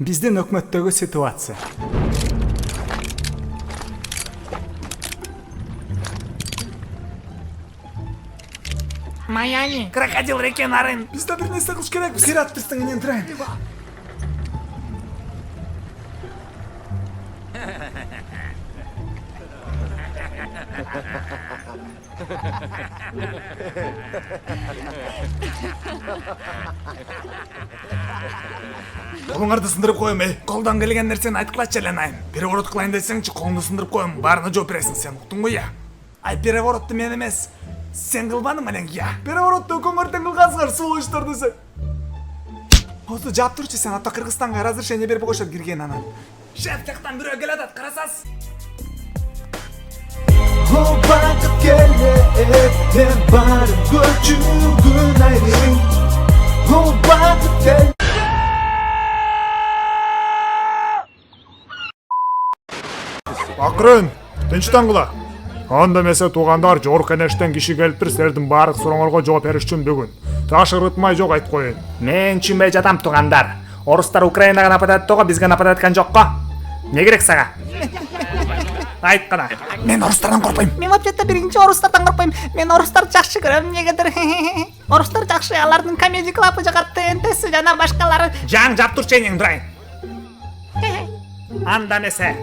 Биздин өкмөттөгү ситуация. Майами, крокодил реки Нарын. Бизде бир нерсе кылыш керек. Сират бирсең энен турайын. Колуңарды сындырып коем, Колдон келген нерсени айткылачы эле айым. Переворот кылайын десеңчи, колуңду сындырып коем, баарына жооп бересиң, сен уктуңбу я? Ай, переворотты мен эмес. Сен кылбадың белең я. Переворотты өкөңөрдөн кылгансыңар, сулуштар десе. Осы жаап турчу, сен ата Кыргызстанга разрешение берип койшот кирген анан. Шеф жактан бирөө келатат, карасас. O vakit geldi, var göçüğün ayrı. O vakit geldi. Акырын, тынчтангыла. Анда эмесе туугандар, жорук энештен киши келиптир, силердин баардык сурооңорго жооп бериш үчүн бүгүн. Ташырытмай жок айтып коеюн. Мен түшүнбөй жатам туугандар. Орустар Украинага нападать эттого, бизге нападать эткөн жокко. Не керек сага? Айт кана. Мен орустардан коркпойм. Мен вообще-то биринчи орустардан коркпойм. Мен орустарды жакшы көрөм, эмнегедир. Орустар жакшы, алардын комеди клабы жагат, ТНТси жана башкалары. Жан жаптырчу энең дурайын. Анда эмесе,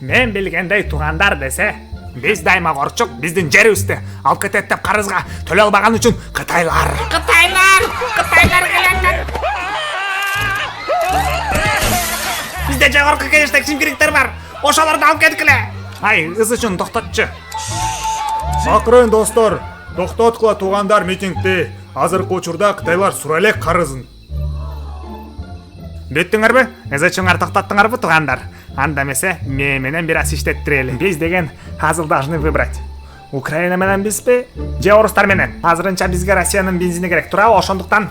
мен билгендей туугандар десе, биз дайыма корчук, биздин жерибизди алып кетет деп карызга төлөй албаган үчүн Кытайлар келет. Бизде жогорку кеңеште кимгириктер бар. Ошолорду алып кеткиле. Ай, ыз үчүн токтотчу. Акырын достор, токтоткула туугандар митингди. Азыркы учурда Кытайлар сура элек карызын. Бүттүңөрбү? Ыз үчүңөр токтоттуңарбы туугандар? Анда эмесе, мен менен бир аз иштеттирели. Биз деген азыр должны выбрать. Украина менен бизби, же орустар менен? Азырынча бизге Россиянын бензини керек турабы, ошондуктан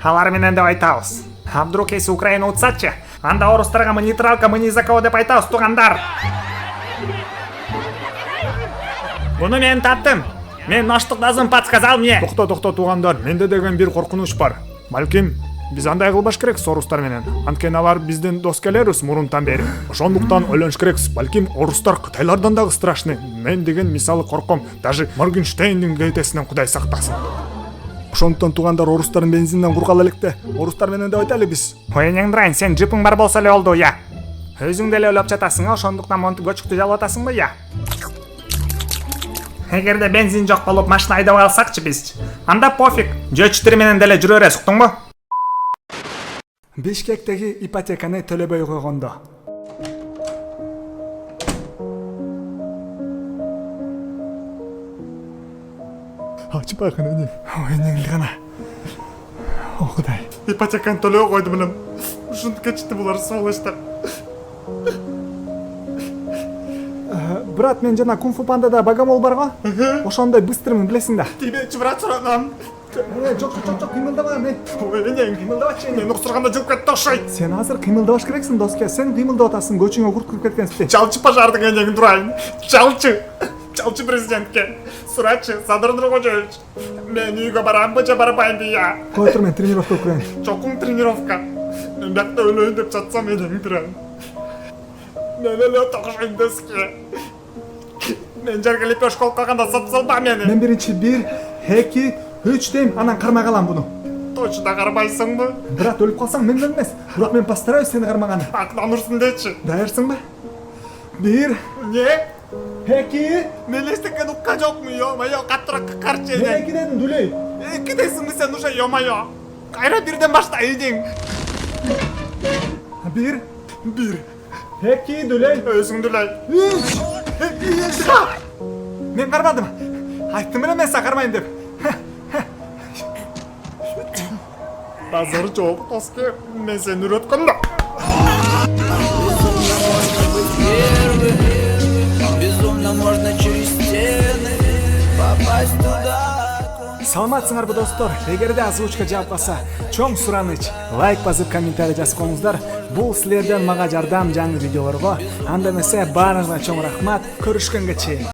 алар менен деп айтабыз. А вдруг если Украина утсачы, анда орустарга мы нейтралка, мы ни за кого деп айтабыз туугандар. Буну мен таптым. Мен ноштук дазым подсказал мне. Токто туугандар, менде деген бир коркунуч бар. Балким биз андай кылбаш керекпиз орустар менен. Анткени алар биздин дос келербиз мурунтан бери. Ошондуктан ойлонуш керекпиз. Балким орустар Кытайлардан дагы страшный. Мен деген мисалы корком. Даже Моргенштейндин гейтесинен Кудай сактасын. Ошондуктан туугандар орустардын бензинден кургала электе. Орустар менен деп айтайлы биз. Ой, эң дурайын, сен жипиң бар болсо эле болду я. Өзүң деле ойлоп жатасың, ошондуктан монтип көчүктү жалып атасыңбы я? Эгерде бензин жок болуп машина айдап алсакчы биз, анда пофиг, жөөчтөр менен деле жүрө бересиз, уктуңбу? Бишкектеги ипотеканы төлөбөй койгондо. Ачып акын эне. Ой, энеңди гана. О Кудай. Ипотеканы төлөбөй койдум элем. Ушинтип кетишти булар сволочтар. Брат, мен жана Кунг-фу Пандада Богомол барго? Ошондой быстрымын, билесиң да. Тийбечи брат сураган. Жок, кыймылдаба. Ой, энең Кыймылдабачы. мен уксурганда жүрүп кетти окшойт. Сен азыр кыймылдабаш керексиң, доске. Сен кыймылдап атасың, көчүңө курт кирип кеткенсиң. Чалчы пожардың энең дурайын. Чалчы президентке. Сурачы, Садыр Нуркожоевич. Мен үйгө барамбы же барбайм я? Кой тур, мен тренировка окуяйын. Чокуң тренировка. Мен бакта өлөйүн деп жатсам энең дурайын. Мен эле токшойм доске. Мен жерге лепеш кол калганда сатсалба мени. Мен биринчи 1, 2, 3 дейм, анан кармай калам буну. Точно кармайсыңбы? Брат, өлүп калсаң менден эмес. Бирок мен постараюсь сени кармаганы. Акланырсың дечи. Даярсыңбы? 1, Не? 2, Мен эстеген укка жокму, ё-моё, каттыраак карчы энең. 2 дедим, дүлөй. Эки дейсиңби сен уже, ё-моё? Кайра бирден башта эдиң. 1, 2, дүлөй. Өзүң дүлөй. 3. Мен кармадым. Айттым эле мен сага кармайм деп. Азыр жооп тоске, мен сени үйрөткөм да. Безумно можно через стены попасть туда. Саламатсыңарбы достор? Эгерде озвучка жаап калса, чоң сураныч, лайк басып комментарий жазып коюңуздар. Бул силерден мага жардам жаңы видеолорго. Анда эмесе баарыңызга чоң рахмат. Көрүшкөнгө чейин.